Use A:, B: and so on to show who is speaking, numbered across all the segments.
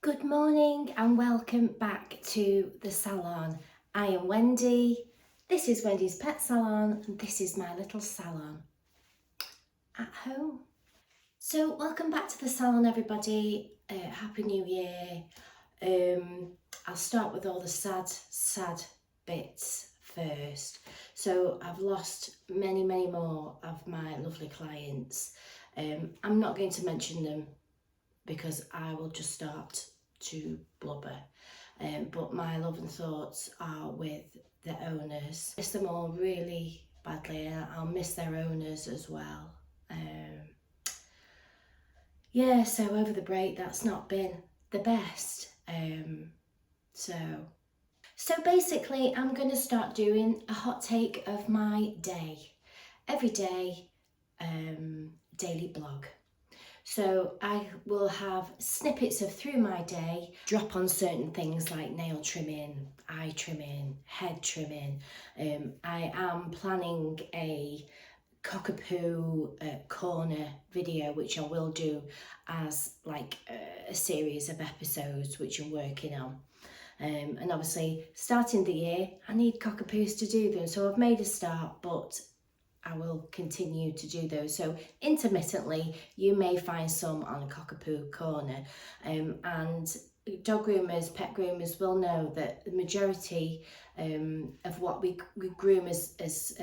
A: Good morning and welcome back to the salon. I am Wendy, this is Wendy's Pet Salon and this is my little salon at home. So welcome back to the salon everybody, Happy New Year. I'll start with all the sad bits first. So I've lost many more of my lovely clients. I'm not going to mention them because I will just start to blubber, but my love and thoughts are with the owners. Miss them all really badly and I'll miss their owners as well. Yeah, so over the break that's not been the best. So basically I'm going to start doing a hot take of my day every day, daily blog. So I will have snippets of through my day, drop on certain things like nail trimming, eye trimming, head trimming. I am planning a cockapoo corner video, which I will do as like a series of episodes, which I'm working on. And obviously starting the year, I need cockapoos to do them. So I've made a start, but I will continue to do those. So intermittently, you may find some on a cockapoo corner. And dog groomers, pet groomers will know that the majority of what we groom as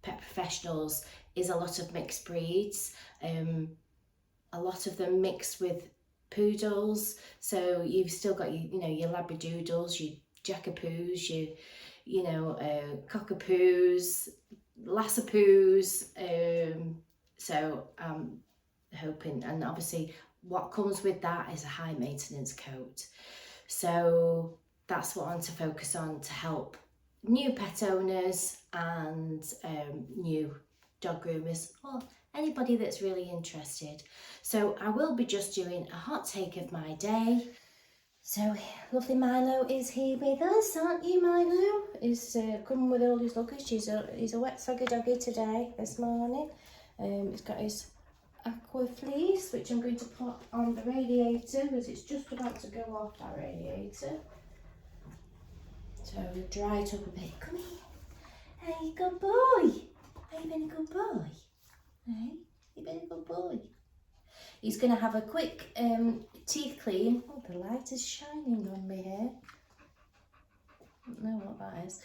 A: pet professionals is a lot of mixed breeds. A lot of them mixed with poodles. So you've still got your labradoodles, your jackapoos, your cockapoos, lassapoos. So I'm hoping, and obviously what comes with that is a high maintenance coat. So that's what I want to focus on to help new pet owners and new dog groomers or anybody that's really interested. So I will be just doing a hot take of my day. So lovely Milo is here with us, aren't you, Milo? He's coming with all his luggage. He's a wet soggy doggy today, this morning. He's got his aqua fleece, which I'm going to put on the radiator because it's just about to go off, that radiator. So we'll dry it up a bit. Come here. Hey, good boy. Have you been a good boy? Hey, you been a good boy? He's going to have a quick teeth clean. Oh, the light is shining on me here. I don't know what that is.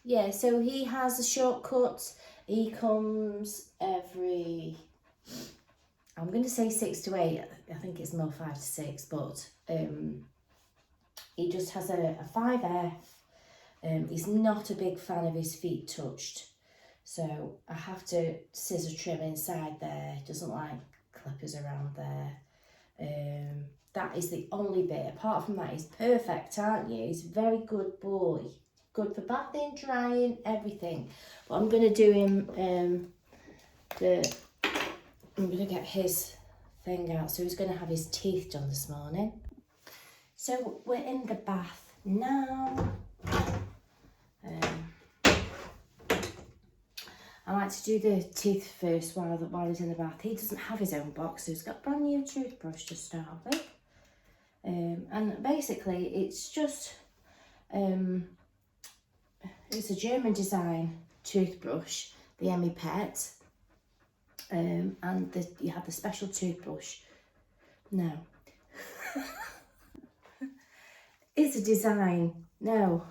A: Yeah, so he has a shortcut. He comes every, I'm going to say 6 to 8. I think it's more 5 to 6, but he just has a 5F. He's not a big fan of his feet touched. So I have to scissor trim inside there. He doesn't like clippers around there. That is the only bit. Apart from that, he's perfect, aren't you? He's a very good boy. Good for bathing, drying, everything. But I'm going to do him, I'm going to get his thing out. So he's going to have his teeth done this morning. So we're in the bath now. I like to do the teeth first while he's in the bath. He doesn't have his own box, so he's got a brand new toothbrush to start with. And basically it's just, it's a German design toothbrush, the Emmi-Pet. And you have the special toothbrush. No. It's a design, no.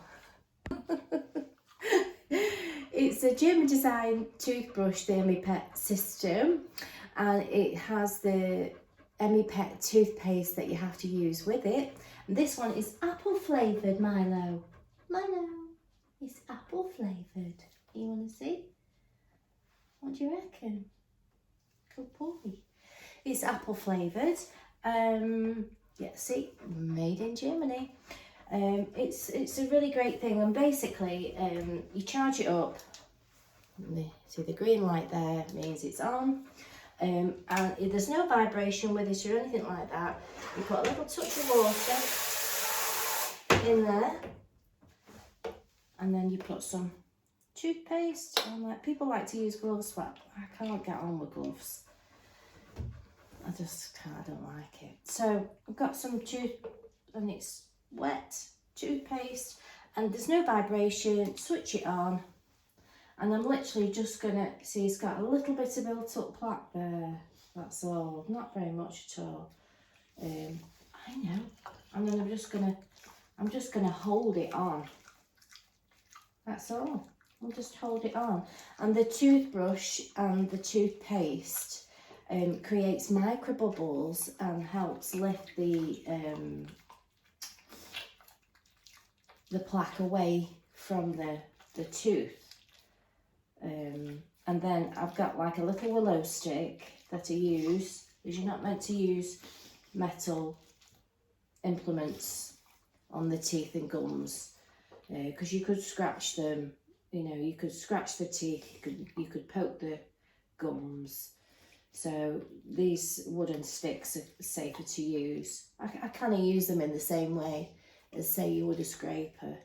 A: It's a German design toothbrush, the Emmi-Pet system, and it has the Emmi-Pet toothpaste that you have to use with it. And this one is apple flavoured, Milo. Milo, it's apple flavoured. You want to see? What do you reckon? Good boy. It's apple flavoured. Yeah, see, made in Germany. It's a really great thing, and basically you charge it up. See the green light there means it's on, and there's no vibration with it or anything like that. You put a little touch of water in there, and then you put some toothpaste. And people like to use gloves, but I can't get on with gloves. I I don't like it. So I've got some and it's wet toothpaste, and there's no vibration. Switch it on, and I'm literally just gonna see it's got a little bit of built up plaque there. That's all, not very much at all. I know, and then I'm just gonna hold it on. That's all. I'll just hold it on, and the toothbrush and the toothpaste creates micro bubbles and helps lift the plaque away from the tooth. And then I've got like a little willow stick that I use, because you're not meant to use metal implements on the teeth and gums, because you could scratch them. You know, you could scratch the teeth, you could poke the gums. So these wooden sticks are safer to use. I kind of use them in the same way as, say, you would a scraper.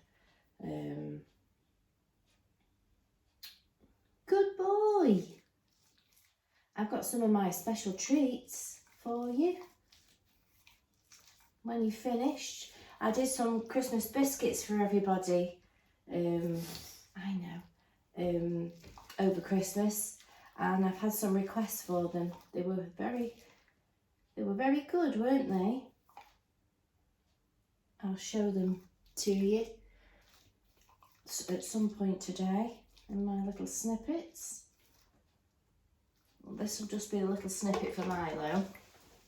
A: Good boy. I've got some of my special treats for you. When you're finished, I did some Christmas biscuits for everybody. I know, over Christmas, and I've had some requests for them. They were very good, weren't they? I'll show them to you at some point today in my little snippets. Well, this will just be a little snippet for Milo,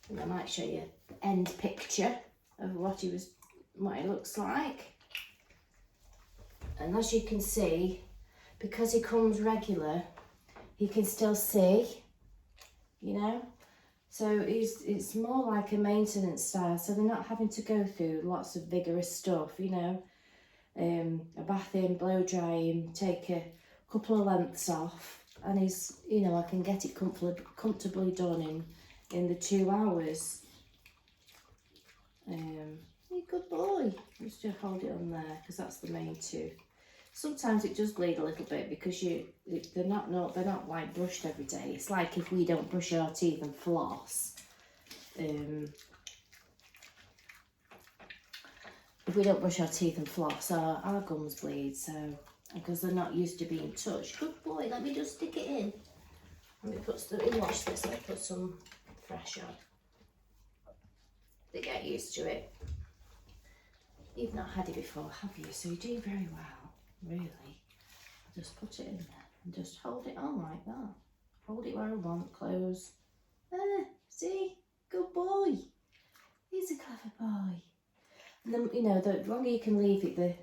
A: and I might show you the end picture of what he looks like. And as you can see, because he comes regular, he can still see, you know. So it's more like a maintenance style, so they're not having to go through lots of vigorous stuff, you know. A bath in, blow dry him, take a couple of lengths off, and he's, you know, I can get it comfortably done in the 2 hours. You're a good boy. Just hold it on there, because that's the main tooth. Sometimes it does bleed a little bit because they're not like brushed every day. It's like if we don't brush our teeth and floss. If we don't brush our teeth and floss, our gums bleed. So because they're not used to being touched. Good boy. Let me just stick it in. Let me wash this. Let me put some fresh on. They get used to it. You've not had it before, have you? So you're doing very well. Really, just put it in there and just hold it on like that. Hold it where I want, close. See? Good boy. He's a clever boy. And then, you know, the longer you can leave it, the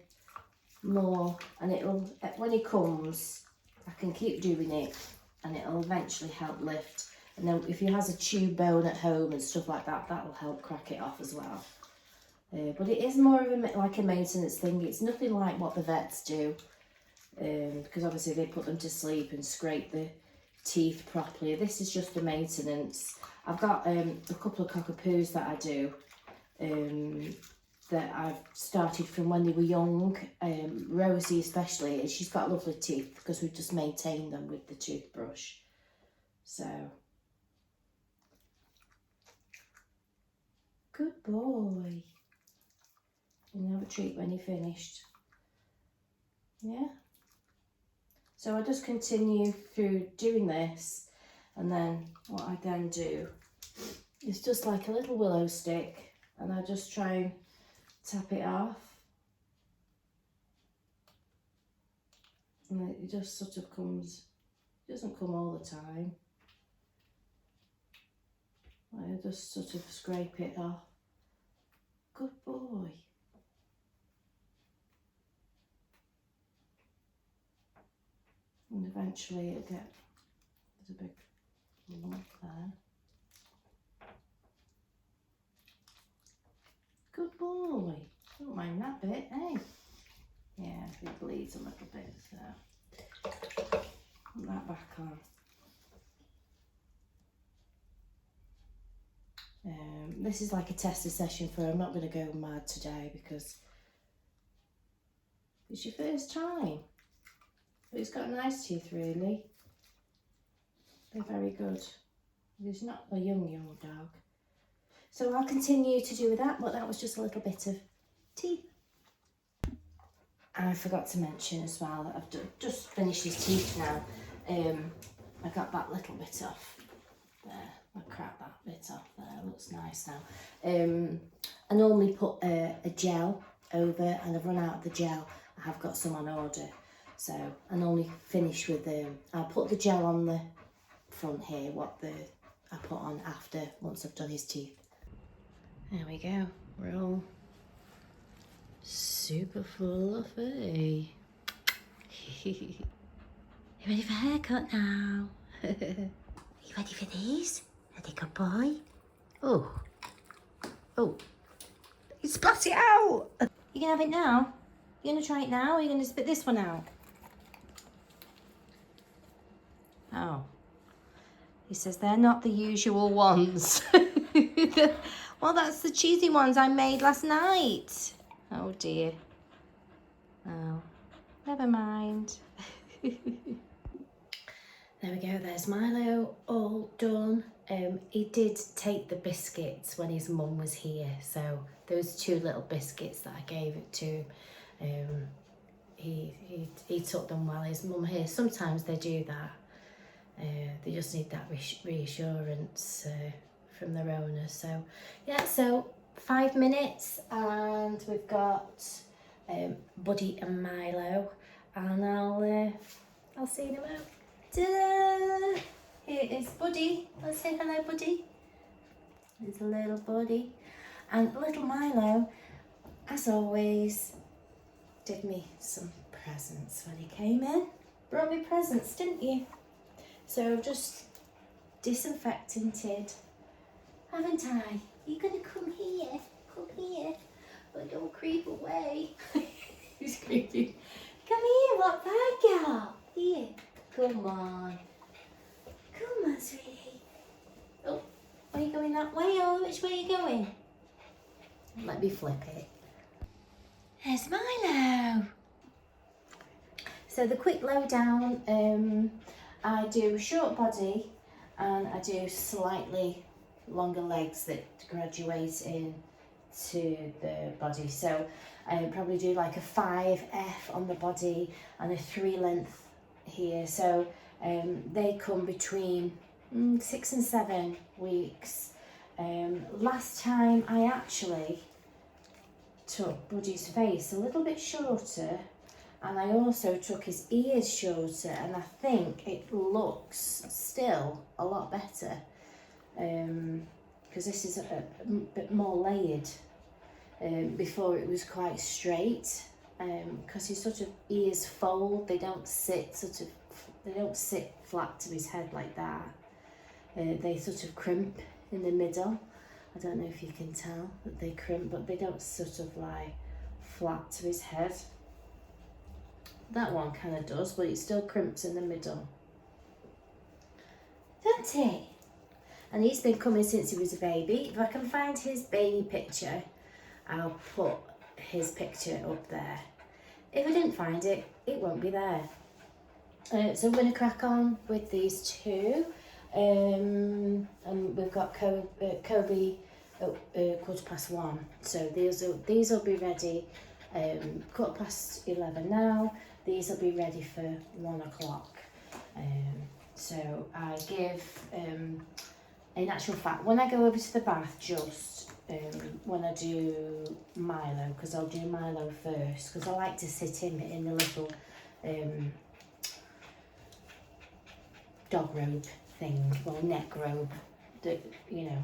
A: more, and it'll, when he comes, I can keep doing it and it'll eventually help lift. And then if he has a chew bone at home and stuff like that, that will help crack it off as well. But it is more of like a maintenance thing. It's nothing like what the vets do, because obviously they put them to sleep and scrape the teeth properly. This is just the maintenance. I've got a couple of cockapoos that I do, that I've started from when they were young. Rosie especially, and she's got lovely teeth because we just maintain them with the toothbrush. So, good boy. And have a treat when you're finished. Yeah. So I just continue through doing this, and then what I then do is just like a little willow stick, and I just try and tap it off. And it just sort of comes, it doesn't come all the time. I just sort of scrape it off. Good boy. And eventually it'll get, there's a big lump there. Good boy. Don't mind that bit, eh? Yeah, it bleeds a little bit, so put that back on. This is like a tester session for, I'm not going to go mad today because it's your first time. But it's got nice teeth, really. They're very good. He's not a young dog. So I'll continue to do that, but that was just a little bit of teeth. And I forgot to mention as well that I've just finished his teeth now. I got that little bit off there. I cracked that bit off there. Looks nice now. I normally put a gel over, and I've run out of the gel. I have got some on order. So I normally finish with I'll put the gel on the front here, I put on after, once I've done his teeth. There we go. We're all super fluffy. You ready for a haircut now? Are you ready for these? Ready, good boy? Oh. You spat it out! You gonna have it now? You gonna try it now, or are you gonna spit this one out? Oh. He says they're not the usual ones. Well, that's the cheesy ones I made last night. Oh dear. Oh, never mind. There we go, there's Milo, all done. He did take the biscuits when his mum was here, so those 2 little biscuits that I gave it to, he took them while his mum here. Sometimes they do that. They just need that reassurance from their owner. So yeah, so 5 minutes and we've got Buddy and Milo, and I'll see you in a moment. Ta-da! Here is Buddy. Let's say hello, Buddy. There's a little Buddy, and little Milo, as always, did me some presents when he came in. Brought me presents, didn't you? So I've just disinfected, haven't I? You're gonna come here, but don't creep away. He's creepy. Come here, what bad girl? Here, come on, sweetie. Oh, are you going that way, or which way are you going? Let me flip it. There's Milo. So the quick lowdown, I do a short body and I do slightly longer legs that graduate into the body. So I probably do like a 5F on the body and a 3 length here. So they come between 6 and 7 weeks. Last time I actually took Buddy's face a little bit shorter, and I also took his ears shorter, and I think it looks still a lot better because this is a bit more layered. Before it was quite straight, because his sort of ears fold, they don't sit flat to his head like that. They sort of crimp in the middle. I don't know if you can tell that they crimp, but they don't sort of lie flat to his head. That one kind of does, but it still crimps in the middle. Don't it? And he's been coming since he was a baby. If I can find his baby picture, I'll put his picture up there. If I didn't find it, it won't be there. So I'm going to crack on with these 2. And we've got Kobe 1:15. So these will be ready 11:15 now. These will be ready for 1 o'clock. So I give, in actual fact, when I go over to the bath, just when I do Milo, because I'll do Milo first, because I like to sit him in the little dog robe thing, well, neck robe, that, you know,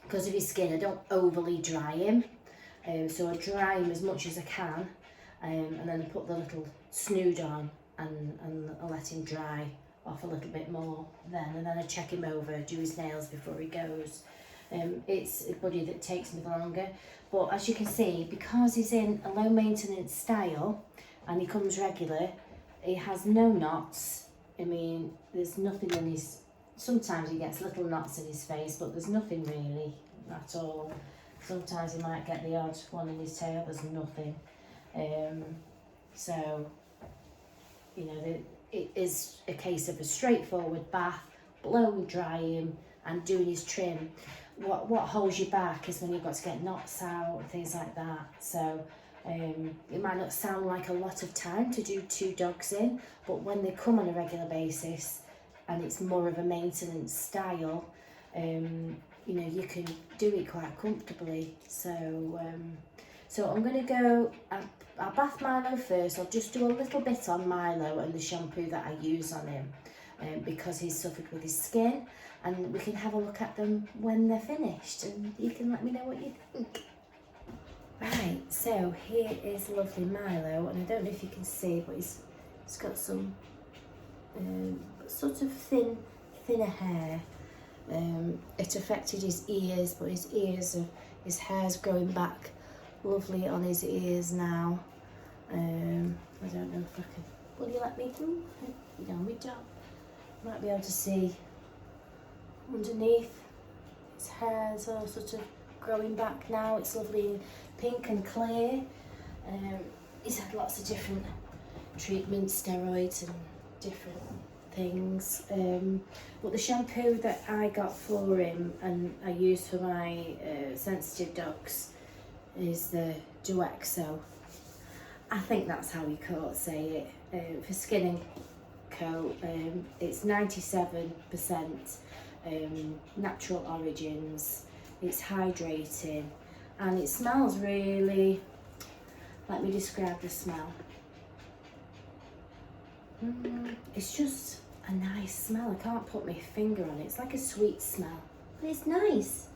A: because of his skin, I don't overly dry him. So I dry him as much as I can, and then I put the little snood on and I let him dry off a little bit more then, and then I check him over, do his nails before he goes. It's a Buddy that takes me longer, but as you can see, because he's in a low maintenance style and he comes regular, he has no knots. I mean, there's nothing in his, sometimes he gets little knots in his face, but there's nothing really at all. Sometimes he might get the odd one in his tail, there's nothing. So, you know, it is a case of a straightforward bath, blow dry him and doing his trim. What holds you back is when you've got to get knots out and things like that. So it might not sound like a lot of time to do 2 dogs in, but when they come on a regular basis and it's more of a maintenance style, you know, you can do it quite comfortably. So I'm going to go, I'll bath Milo first. I'll just do a little bit on Milo and the shampoo that I use on him, because he's suffered with his skin, and we can have a look at them when they're finished and you can let me know what you think. Right, so here is lovely Milo, and I don't know if you can see, but he's got some sort of thinner hair. It affected his ears, but his hair's growing back lovely on his ears now. I don't know if I can, will you let me through? You know, my job. Might be able to see underneath. His hair's all sort of growing back now. It's lovely pink and clear. He's had lots of different treatments, steroids and different things. But the shampoo that I got for him and I use for my sensitive dogs is the Douxo. I think that's how you say it. For skin and coat, it's 97% natural origins. It's hydrating and it smells really, let me describe the smell. It's just a nice smell. I can't put my finger on it. It's like a sweet smell, but it's nice.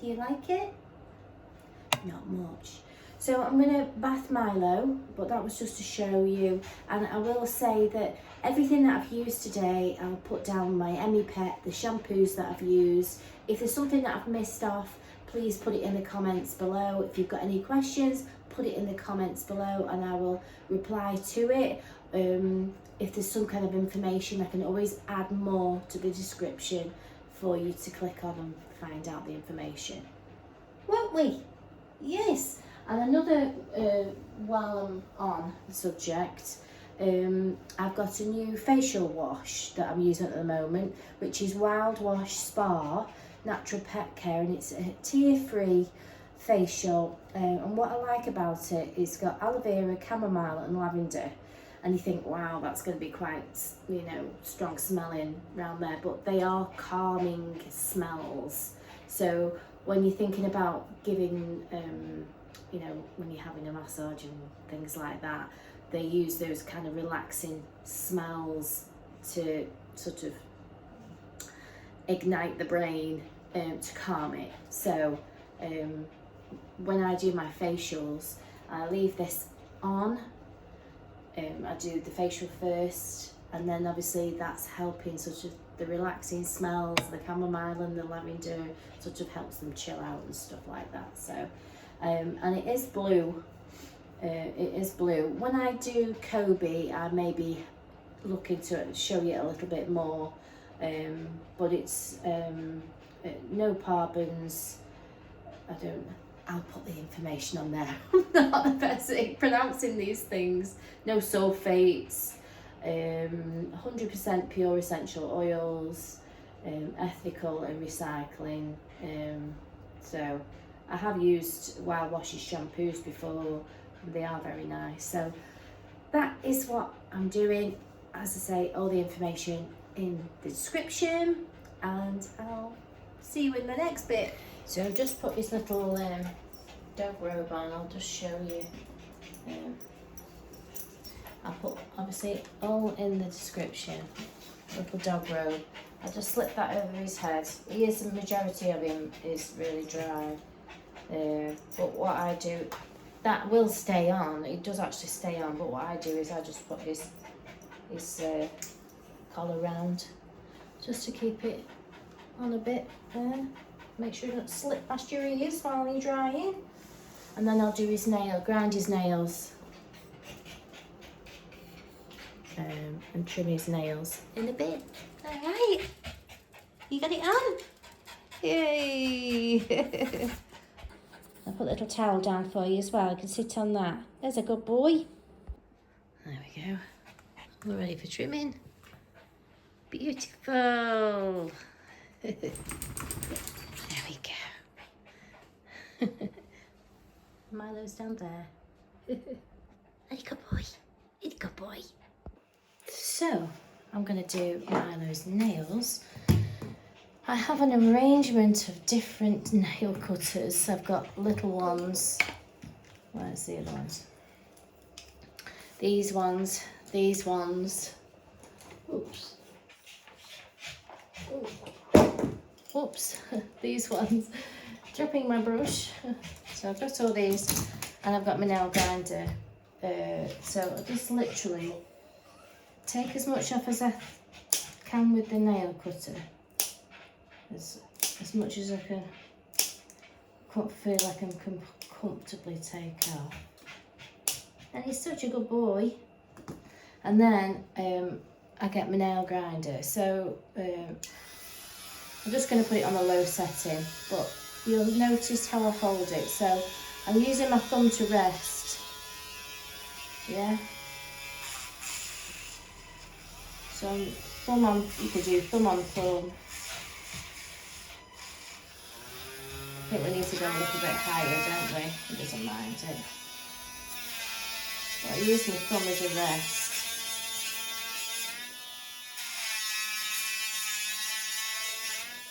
A: Do you like it? Not much. So I'm going to bath Milo, but that was just to show you. And I will say that everything that I've used today, I'll put down my Emmi-Pet, the shampoos that I've used. If there's something that I've missed off, please put it in the comments below. If you've got any questions, put it in the comments below and I will reply to it. If there's some kind of information, I can always add more to the description for you to click on and find out the information. Won't we? Yes. And another, while I'm on the subject, I've got a new facial wash that I'm using at the moment, which is Wild Wash Spa Natural Pet Care, and it's a tear-free facial. And what I like about it is it's got aloe vera, chamomile and lavender. And you think, wow, that's going to be quite, you know, strong smelling around there, but they are calming smells. So when you're thinking about giving, you know, when you're having a massage and things like that, they use those kind of relaxing smells to sort of ignite the brain to calm it. So when I do my facials, I leave this on. I do the facial first, and then obviously that's helping sort of the relaxing smells, the chamomile and the lavender sort of helps them chill out and stuff like that. So and it is blue. It is blue. When I do Kobe, I may be looking to show you a little bit more, but it's no parabens. I'll put the information on there. I'm not the best at pronouncing these things. No sulfates, 100% pure essential oils, ethical and recycling. So I have used Wild Wash's shampoos before, and they are very nice. So that is what I'm doing. As I say, all the information in the description, and I'll see you in the next bit. So I've just put this little dog robe on. I'll just show you. I'll put obviously all in the description. Little dog robe. I just slip that over his head. The majority of him is really dry. But what I do, that will stay on. It does actually stay on. But what I do is I just put his collar round, just to keep it on a bit there. Make sure you don't slip past your ears while you're drying. And then I'll do his nail, grind his nails. And trim his nails in a bit. Alright. You got it on? Yay! I'll put a little towel down for you as well. You can sit on that. There's a good boy. There we go. We're ready for trimming. Beautiful. There we go. Milo's down there. Hey, good boy. Hey, good boy. So, I'm going to do Milo's nails. I have an arrangement of different nail cutters. I've got little ones. Where's the other ones? These ones. Oops. Oops. These ones. Dropping my brush. So I've got all these, and I've got my nail grinder. So I just literally take as much off as I can with the nail cutter. As much as I can feel like I can comfortably take off. And he's such a good boy. And then I get my nail grinder. So I'm just going to put it on a low setting, but you'll notice how I hold it. So I'm using my thumb to rest. Yeah. So thumb on, you could do thumb on thumb. I think we need to go a little bit higher, don't we? He doesn't mind it. But I use my thumb as a rest.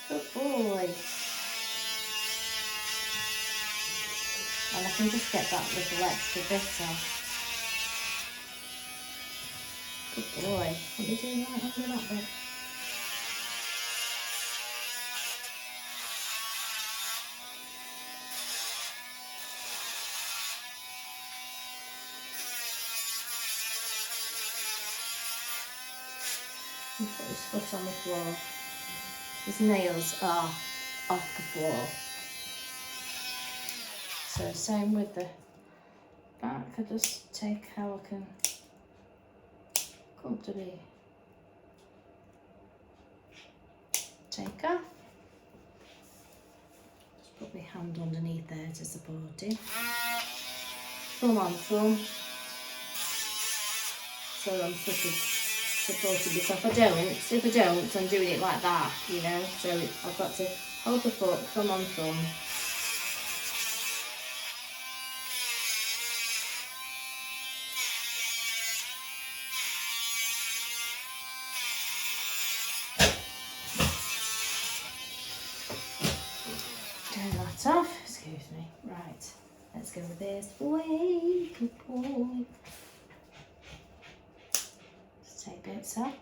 A: Good boy. And I can just get that little extra bit off. Good boy. What are you doing right under that bit? Put his foot on the floor. His nails are off the floor. So same with the back. I just take how I can comfortably take off. Just put my hand underneath there to support it. Thumb on thumb. So I'm sort of supported, because if I don't, I'm doing it like that, you know. So I've got to hold the foot, thumb on thumb. Turn that off, excuse me. Right, let's go with this. Way, good boy. Just take bits off.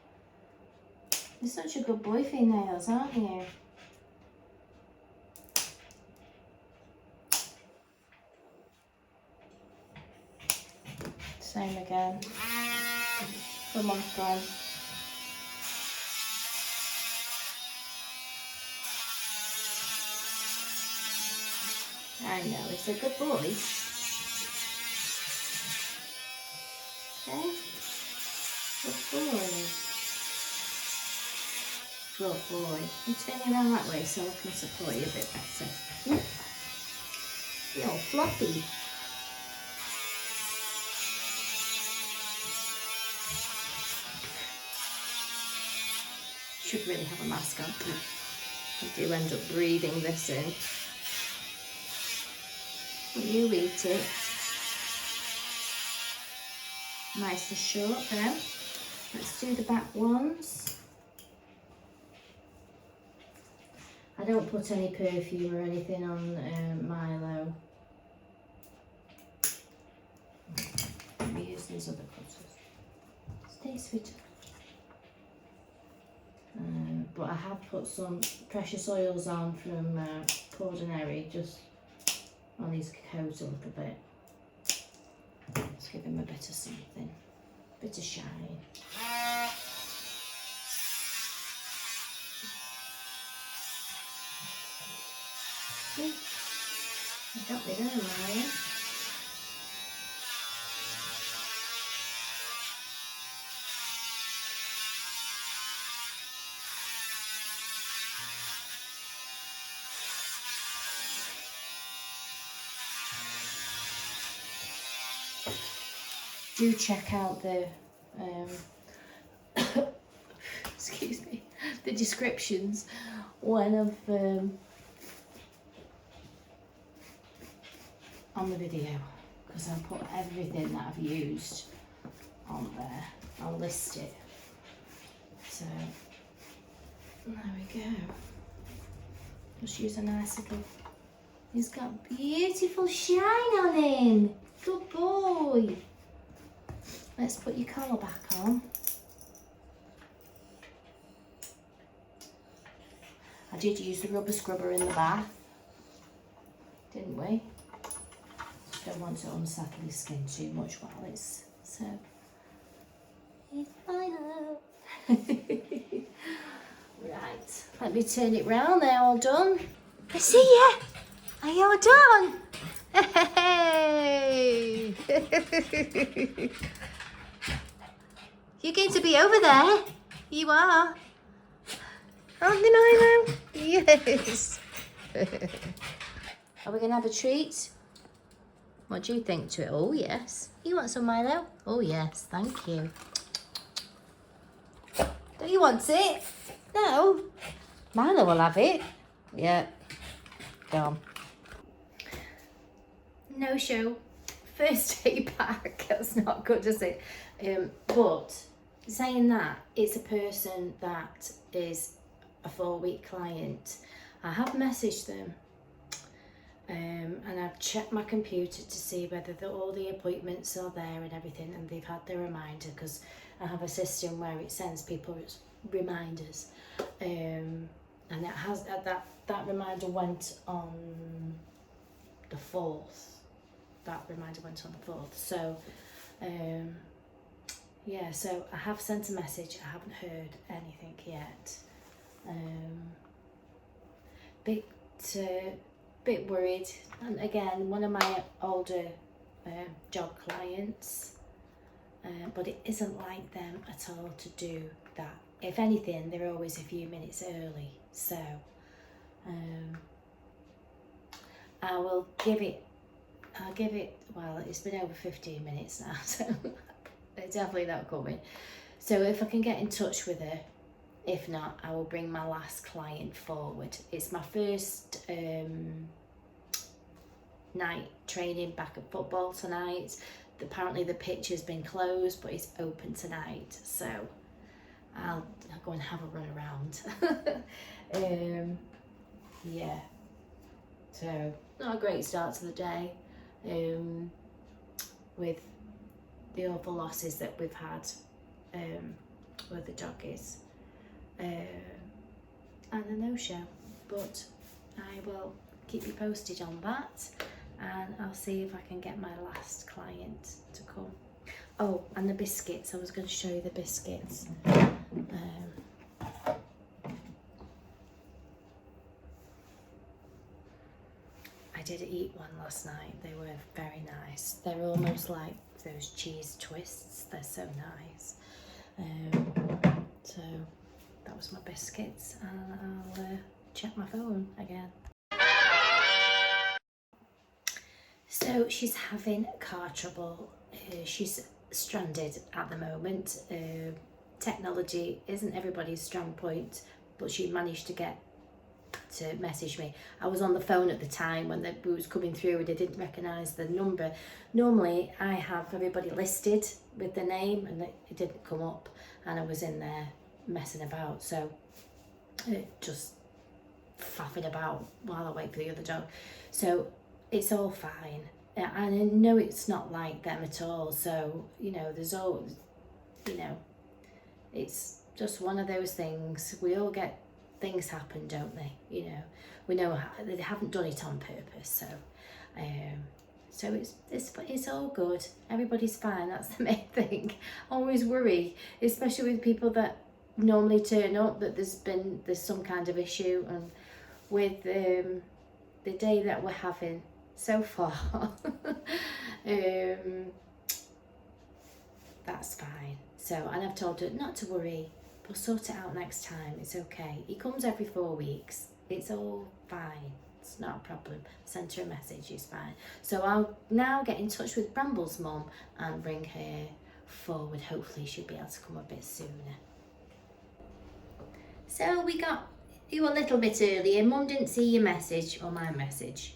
A: You're such a good boy for your nails, aren't you? Same again. Come on, thumb. I know, he's a good boy. Okay. Good boy. Good boy. I'm turning around that way so I can support you a bit better. You're all fluffy. Should really have a mask on. I do end up breathing this in. But you eat it. Nice and short then. Let's do the back ones. I don't put any perfume or anything on Milo. Let me use these other cutters. Stay sweet. But I have put some precious oils on from Ordinary, just on his coat a little bit. Let's give him a bit of something, a bit of shine. See? You got me there, Maya. Do check out the excuse me, the descriptions when I've on the video, because I'll put everything that I've used on there. I'll list it. So there we go. Just use a nice little. He's got beautiful shine on him. Good boy. Let's put your collar back on. I did use the rubber scrubber in the bath, didn't we? Don't want to unsettle his skin too much while it's so. It's fine up. Right, let me turn it round. They're all done. I see ya. Are you all done? Hey! You're going to be over there. You are. Aren't they, Milo? Yes. Are we going to have a treat? What do you think to it? Oh, yes. You want some, Milo? Oh, yes. Thank you. Don't you want it? No. Milo will have it. Yeah. Go on. No show. First day back. That's not good, is it? But saying that, it's a person that is a 4-week client. I have messaged them. And I've checked my computer to see whether all the appointments are there and everything, and they've had the reminder, because I have a system where it sends people reminders, and it has that reminder went on the 4th. That reminder went on the 4th. So yeah, so I have sent a message. I haven't heard anything yet. Bit worried, and again, one of my older job clients, but it isn't like them at all to do that. If anything, they're always a few minutes early. So I'll give it, well, it's been over 15 minutes now, so it's definitely not coming. So if I can get in touch with her, if not, I will bring my last client forward. It's my first night training back at football tonight. Apparently the pitch has been closed, but it's open tonight. So I'll go and have a run around. Yeah. So not a great start to the day with the awful losses that we've had with the doggies. And a no-show, but I will keep you posted on that, and I'll see if I can get my last client to come. Oh, and the biscuits, I was going to show you the biscuits. I did eat one last night. They were very nice. They're almost like those cheese twists. They're so nice. So that was my biscuits, and I'll check my phone again. So she's having car trouble. She's stranded at the moment. Technology isn't everybody's strong point, but she managed to get to message me. I was on the phone at the time when it was coming through and I didn't recognise the number. Normally I have everybody listed with the name, and it didn't come up, and I was in there messing about, so just faffing about while I wait for the other dog. So it's all fine, and I know it's not like them at all. So there's all, it's just one of those things. We all get things happen, don't they? We know they haven't done it on purpose. So so it's all good. Everybody's fine. That's the main thing. Always worry, especially with people that normally turn up, that there's some kind of issue. And with the day that we're having so far, that's fine. So, and I've told her not to worry, we'll sort it out next time. It's okay. He comes every 4 weeks. It's all fine. It's not a problem. Send her a message, it's fine. So I'll now get in touch with Bramble's mum and bring her forward. Hopefully she'll be able to come a bit sooner. So we got you a little bit earlier. Mum didn't see your message, or my message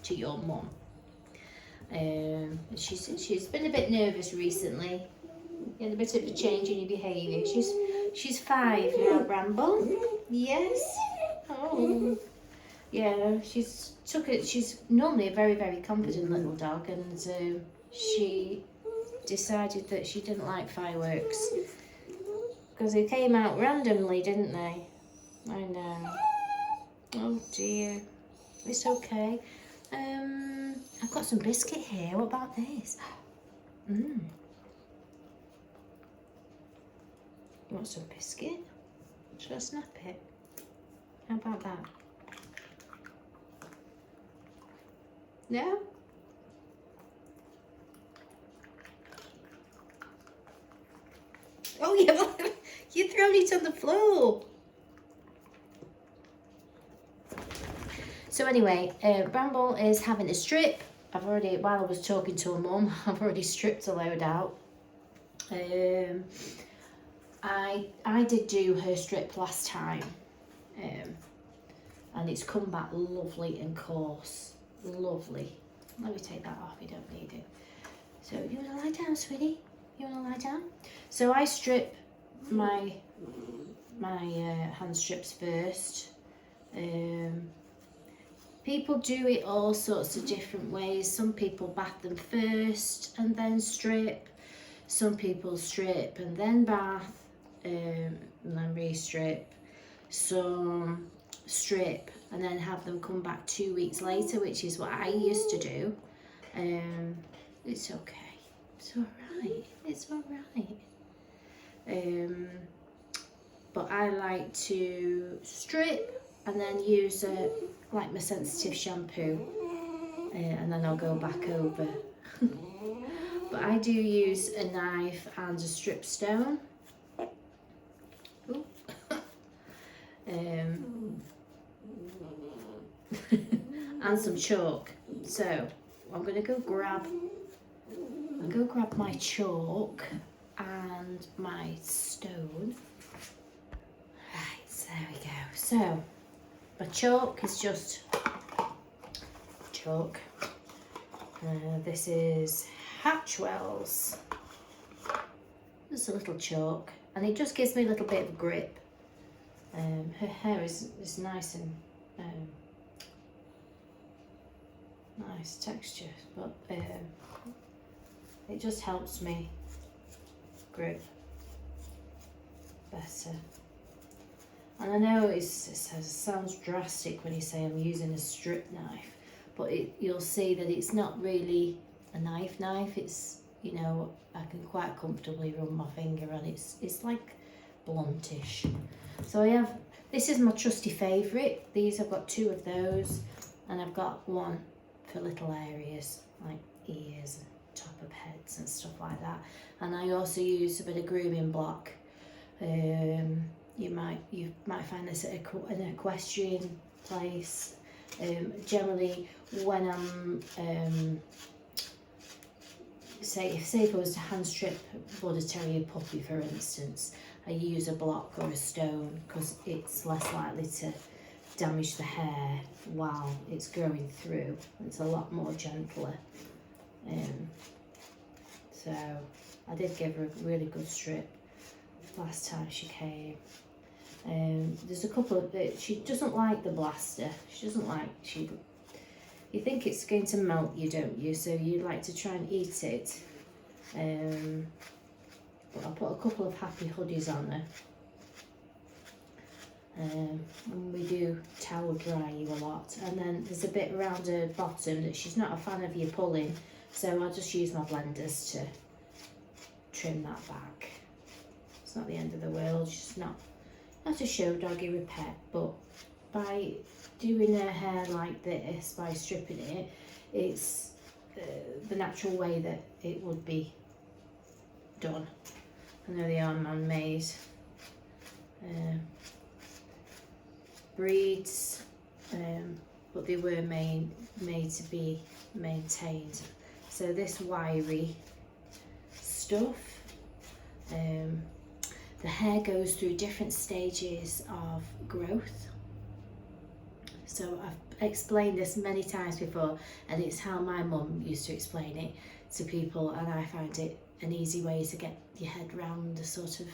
A: to your mum. She's been a bit nervous recently. You had a bit of a change in your behaviour. She's 5 now, Bramble. Yes. Oh. Yeah, she's normally a very, very confident little dog, and she decided that she didn't like fireworks because they came out randomly, didn't they? I know. Oh dear. It's okay. I've got some biscuit here. What about this? You want some biscuit? Should I snap it? How about that? No? Oh yeah, you're throwing it on the floor. So anyway, Bramble is having a strip. While I was talking to her mum, I've already stripped a load out. I did do her strip last time, and it's come back lovely and coarse. Lovely. Let me take that off, you don't need it. So you want to lie down, sweetie? You want to lie down? So I strip my hand strips first. People do it all sorts of different ways. Some people bath them first and then strip. Some people strip and then bath and then re-strip. Some strip and then have them come back 2 weeks later, which is what I used to do. It's okay. It's all right. It's all right. But I like to strip and then use like my sensitive shampoo, and then I'll go back over. But I do use a knife and a strip stone. Ooh. And some chalk. So I'm gonna go grab my chalk and my stone. Right, so there we go. So my chalk is just chalk. This is Hatchwell's. Just a little chalk, and it just gives me a little bit of grip. Her hair is nice and nice texture, but it just helps me grip better. And I know it sounds drastic when you say I'm using a strip knife, but you'll see that it's not really a knife. It's, you know, I can quite comfortably run my finger on it. It's like bluntish. So this is my trusty favourite. I've got 2 of those, and I've got one for little areas like ears and top of heads and stuff like that. And I also use a bit of grooming block. You might find this at an equestrian place. Generally, when I'm say if I was to hand strip a Border Terrier puppy, for instance, I use a block or a stone because it's less likely to damage the hair while it's growing through. It's a lot more gentler. So I did give her a really good strip last time she came. There's a couple of she doesn't like the blaster. She doesn't like you think it's going to melt you, don't you? So you like to try and eat it. But I'll put a couple of happy hoodies on her. And we do towel dry you a lot. And then there's a bit around her bottom that she's not a fan of you pulling, so I'll just use my blenders to trim that back. It's not the end of the world. She's not a show doggy with pet, but by doing her hair like this, by stripping it, it's the natural way that it would be done. I know they are man-made breeds, but they were made to be maintained. So this wiry stuff, the hair goes through different stages of growth. So I've explained this many times before, and it's how my mum used to explain it to people, and I find it an easy way to get your head round the sort of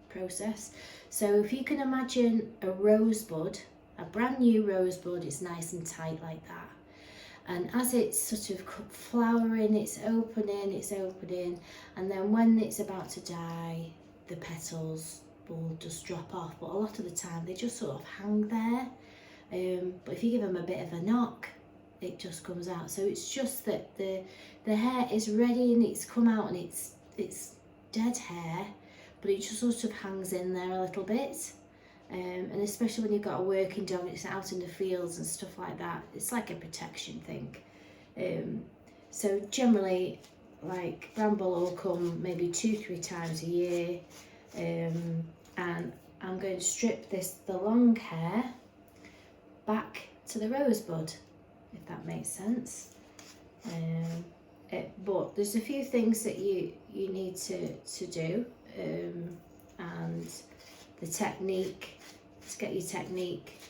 A: process. So if you can imagine a rosebud, a brand new rosebud, it's nice and tight like that. And as it's sort of flowering, it's opening, and then when it's about to die, the petals will just drop off. But a lot of the time they just sort of hang there. But if you give them a bit of a knock, it just comes out. So it's just that the hair is ready and it's come out, and it's dead hair, but it just sort of hangs in there a little bit. And especially when you've got a working dog, it's out in the fields and stuff like that, it's like a protection thing. So generally, like Bramble will come maybe 2-3 times a year, and I'm going to strip the long hair back to the rosebud, if that makes sense. But there's a few things that you need to do, and the technique, to get your technique.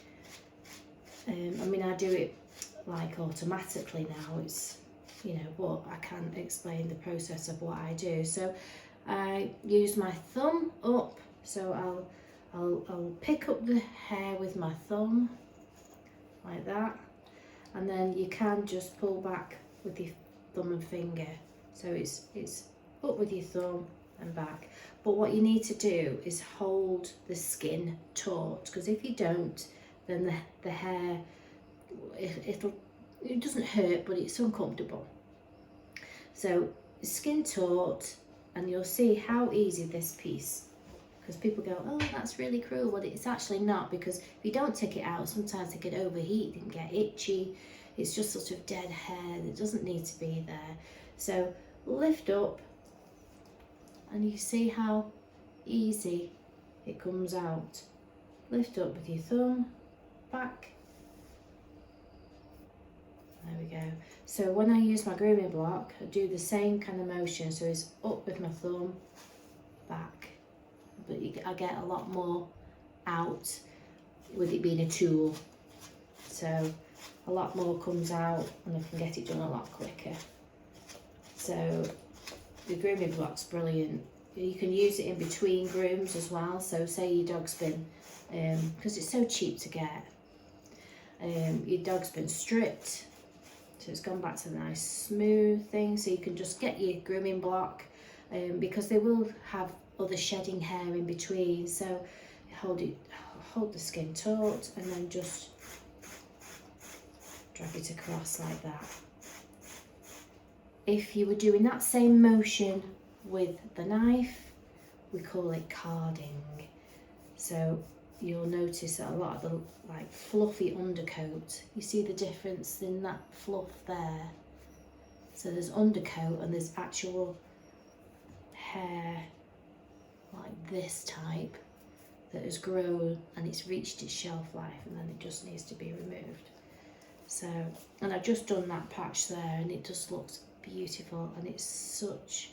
A: I mean, I do it like automatically now, it's, you know, but I can't explain the process of what I do. So I use my thumb up, so I'll pick up the hair with my thumb like that, and then you can just pull back with your thumb and finger. So it's up with your thumb and back. But what you need to do is hold the skin taut, because if you don't, then the hair, it doesn't hurt, but it's uncomfortable. So skin taut, and you'll see how easy this piece, because people go, oh, that's really cruel. Well, it's actually not, because if you don't take it out, sometimes it can overheat and get itchy. It's just sort of dead hair that doesn't need to be there. So lift up, and you see how easy it comes out. Lift up with your thumb, back. There we go. So when I use my grooming block, I do the same kind of motion. So it's up with my thumb, back. But I get a lot more out with it being a tool. So a lot more comes out, and I can get it done a lot quicker. So the grooming block's brilliant. You can use it in between grooms as well. So say your dog's been, because it's so cheap to get, your dog's been stripped, so it's gone back to the nice smooth thing. So you can just get your grooming block, because they will have other shedding hair in between. So hold the skin taut, and then just drag it across like that. If you were doing that same motion with the knife, we call it carding. So you'll notice that a lot of the like fluffy undercoat, you see the difference in that fluff there. So there's undercoat and there's actual hair like this type that has grown and it's reached its shelf life, and then it just needs to be removed. So, and I've just done that patch there, and it just looks beautiful, and it's such,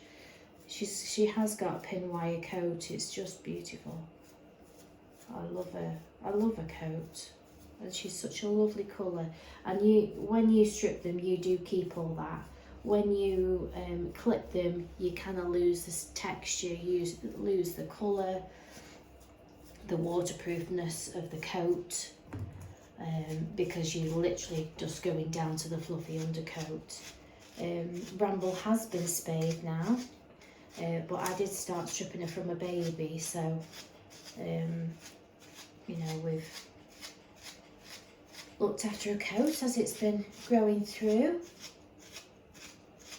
A: she has got a pin wire coat, it's just beautiful. I love her coat, and she's such a lovely colour. And when you strip them, you do keep all that. When you clip them, you kind of lose this texture, you lose the colour, the waterproofness of the coat, because you're literally just going down to the fluffy undercoat. Bramble has been spayed now, but I did start stripping her from a baby, so you know, we've looked after her coat as it's been growing through.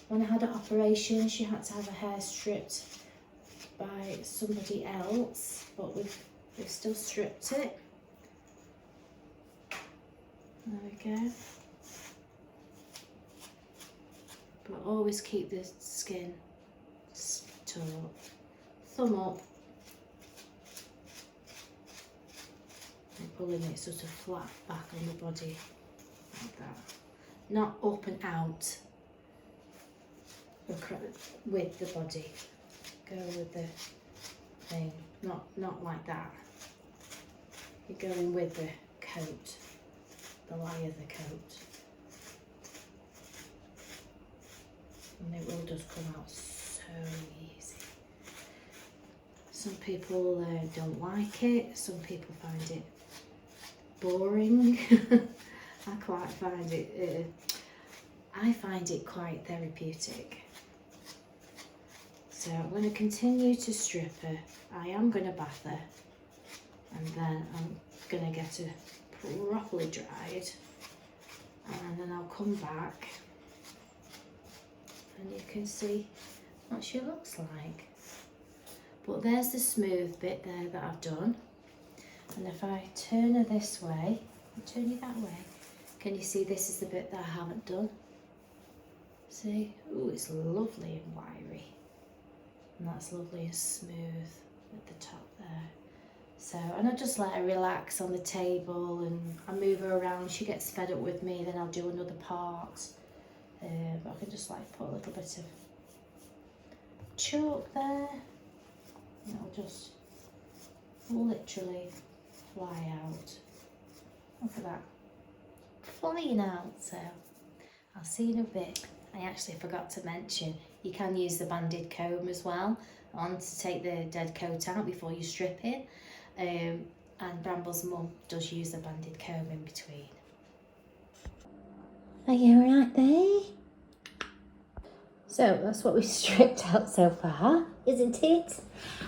A: When I had an operation, she had to have her hair stripped by somebody else, but we've still stripped it. There we go. But always keep the skin taut. Thumb up. And pulling it sort of flat back on the body, like that. Not up and out with the body. Go with the thing. not like that. You're going with the coat, the lie of the coat. And it will just come out so easy. Some people don't like it, some people find it boring. I quite find it, I find it quite therapeutic. So I'm going to continue to strip her. I am going to bath her, and then I'm going to get her properly dried, and then I'll come back and you can see what she looks like. But there's the smooth bit there that I've done, and if I turn her this way, I'll turn you that way, can you see this is the bit that I haven't done? See? Ooh, it's lovely and wiry. And that's lovely and smooth at the top there. So, and I just let her relax on the table, and I move her around. She gets fed up with me, then I'll do another part. But I can just like put a little bit of chalk there. And it'll just literally fly out. Look at that. Flying out. So, I'll see you in a bit. I actually forgot to mention, you can use the banded comb as well on to take the dead coat out before you strip it. And Bramble's mum does use the banded comb in between. Are you alright there? So that's what we've stripped out so far, isn't it?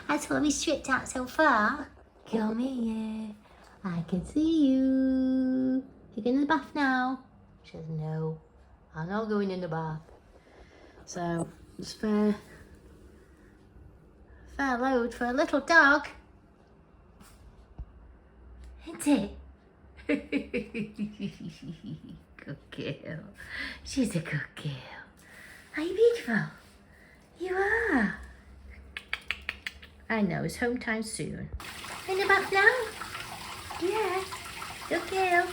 A: That's what we stripped out so far. Come here. I can see you. You going in the bath now? She says no. I'm not going in the bath. So it's fair load for a little dog, isn't it? Good girl. She's a good girl. Are you beautiful? You are. I know, it's home time soon. In the bath now? Yes. Good girl.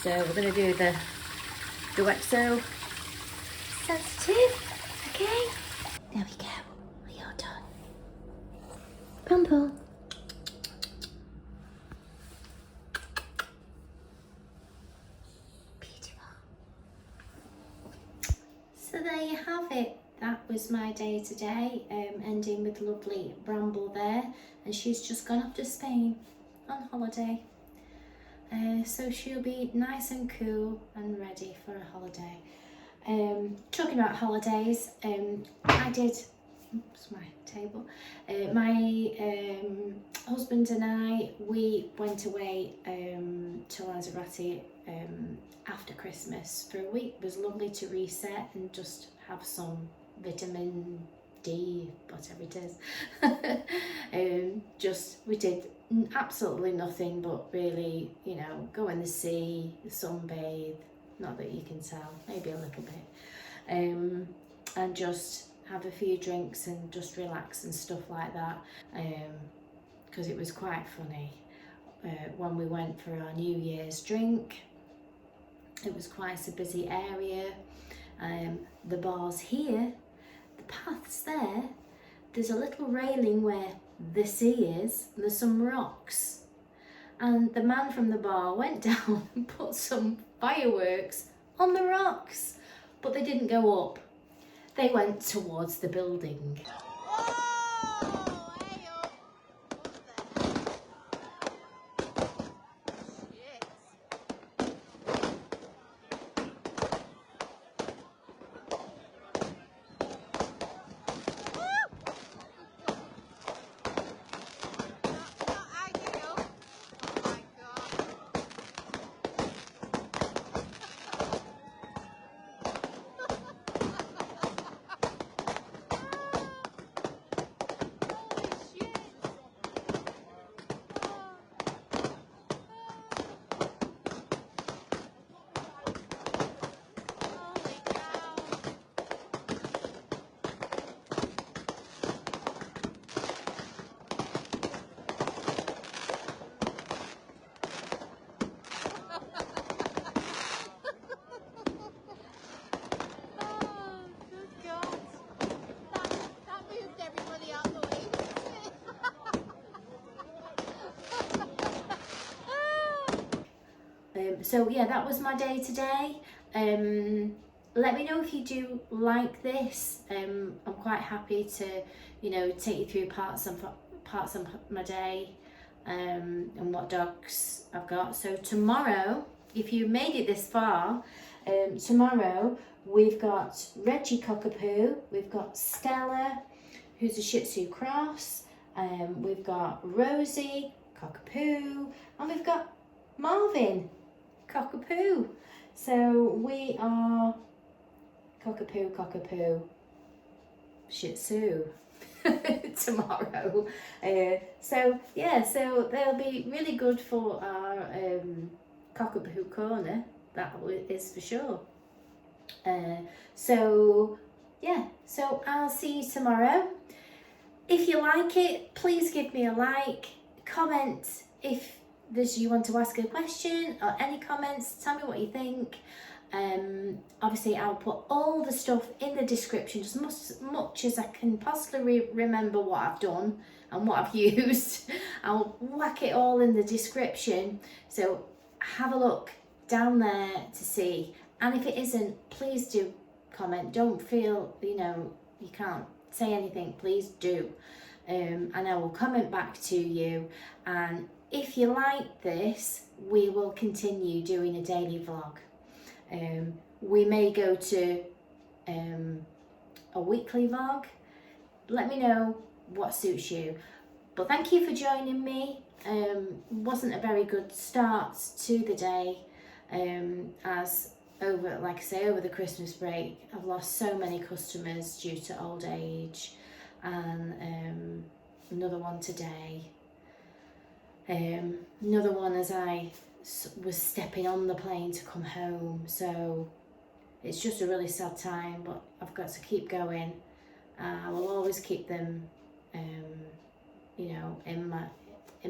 A: So we're going to do the Douxo sensitive, okay? There we go, we are done. Bumble. Beautiful. So there you have it. That was my day today, ending with lovely Bramble there, and she's just gone off to Spain on holiday. So she'll be nice and cool and ready for a holiday. Talking about holidays, I did, oops, my table, my husband and I, we went away to Lanzarote after Christmas for a week. It was lovely to reset and just have some vitamin D, whatever it is. We did absolutely nothing but really, you know, go in the sea, sunbathe, not that you can tell, maybe a little bit, and just have a few drinks and just relax and stuff like that, because it was quite funny when we went for our New Year's drink. It was quite a busy area. The bar's here, the path's there, there's a little railing where the sea is, and there's some rocks, and the man from the bar went down and put some fireworks on the rocks, but they didn't go up, they went towards the building. So yeah, that was my day today. Let me know if you do like this. I'm quite happy to, you know, take you through parts of my day, and what dogs I've got. So tomorrow, if you made it this far, tomorrow we've got Reggie Cockapoo, we've got Stella, who's a Shih Tzu cross, we've got Rosie Cockapoo, and we've got Marvin Cockapoo. So we are Cockapoo, Shih Tzu tomorrow. So yeah, so they'll be really good for our Cockapoo corner, that is for sure. So yeah, so I'll see you tomorrow. If you like it, please give me a like, comment if you want to ask a question or any comments, tell me what you think. Obviously I'll put all the stuff in the description, just much as I can possibly remember what I've done and what I've used. I'll whack it all in the description, so have a look down there to see. And if it isn't, please do comment. Don't feel, you know, you can't say anything, please do. And I will comment back to you. And if you like this, we will continue doing a daily vlog. We may go to a weekly vlog. Let me know what suits you. But thank you for joining me. Wasn't a very good start to the day, as like I say, over the Christmas break, I've lost so many customers due to old age, and another one today. Another one as I was stepping on the plane to come home. So it's just a really sad time, but I've got to keep going. I will always keep them, you know, in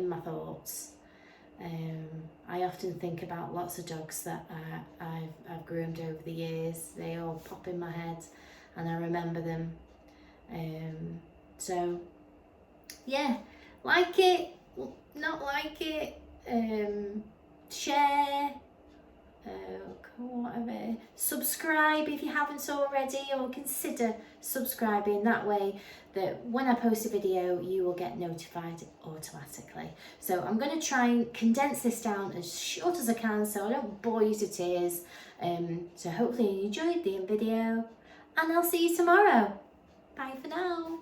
A: my thoughts. I often think about lots of dogs that I've groomed over the years. They all pop in my head and I remember them. So yeah, like it, not like it, share, whatever. Subscribe if you haven't already, or consider subscribing. That way that when I post a video you will get notified automatically. So I'm going to try and condense this down as short as I can so I don't bore you to tears. So hopefully you enjoyed the video, and I'll see you tomorrow. Bye for now.